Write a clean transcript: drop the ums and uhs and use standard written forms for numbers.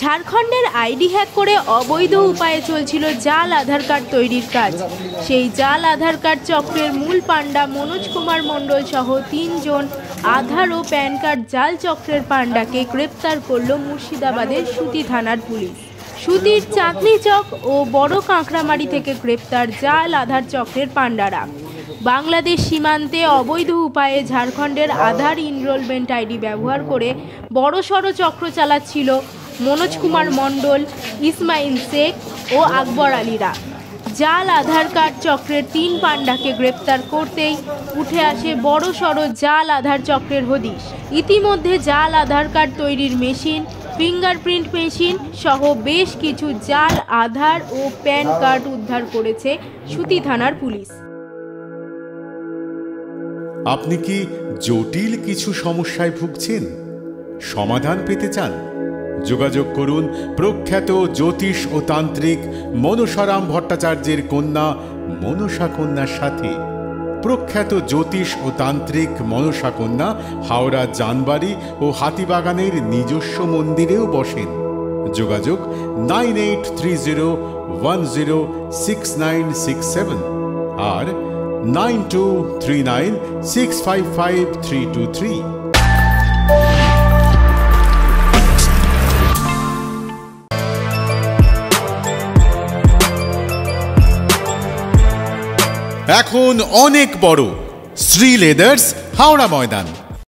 ঝাড়খণ্ডের ID hack করে অবৈধ উপায়ে চলছিল জাল আধার কার্ড তৈরির কাজ। সেই জাল আধার কার্ড চক্রের মূল পাণ্ডা মনোজ কুমার মণ্ডল সহ ৩ জন আধার ও প্যান কার্ড জাল চক্রের পাণ্ডাকে গ্রেপ্তার করল মুর্শিদাবাদের সুতি থানার পুলিশ। সুতির চাঁদনি চক ও বড় কাঁকড়ামারি থেকে গ্রেপ্তার জাল আধার চক্রের পাণ্ডারা বাংলাদেশ সীমান্তে অবৈধ উপায়ে ঝাড়খণ্ডের আধার ইনরোলমেন্ট আইডি ব্যবহার করে বড়সড় চক্র চালাচ্ছিল মনোজ কুমার মণ্ডল, ইসমাইল শেখ ও আকবর আলীরা। জাল আধার কার্ড চক্রের ৩ পাণ্ডাকে গ্রেপ্তার করতেই উঠে আসে বড়সড় জাল আধার চক্রের হদিশ। ইতিমধ্যে জাল আধার কার্ড তৈরির মেশিন, ফিঙ্গারপ্রিন্ট মেশিন সহ বেশ কিছু জাল আধার ও প্যান কার্ড উদ্ধার করেছে সুতি থানার পুলিশ। আপনি কি জটিল কিছু সমস্যায় ভুগছেন? সমাধান পেতে চান? যোগাযোগ করুন প্রখ্যাত জ্যোতিষ ও তান্ত্রিক মনসারাম ভট্টাচার্যের কন্যা মনসা কন্যার সাথে। প্রখ্যাত জ্যোতিষ ও তান্ত্রিক মনসা কন্যা হাওড়া জানবাড়ি ও হাতিবাগানের নিজস্ব মন্দিরেও বসেন। যোগাযোগ 9830106967 আর 9239655323। এখন অনেক বড় শ্রী লেদার্স হাওড়া ময়দান।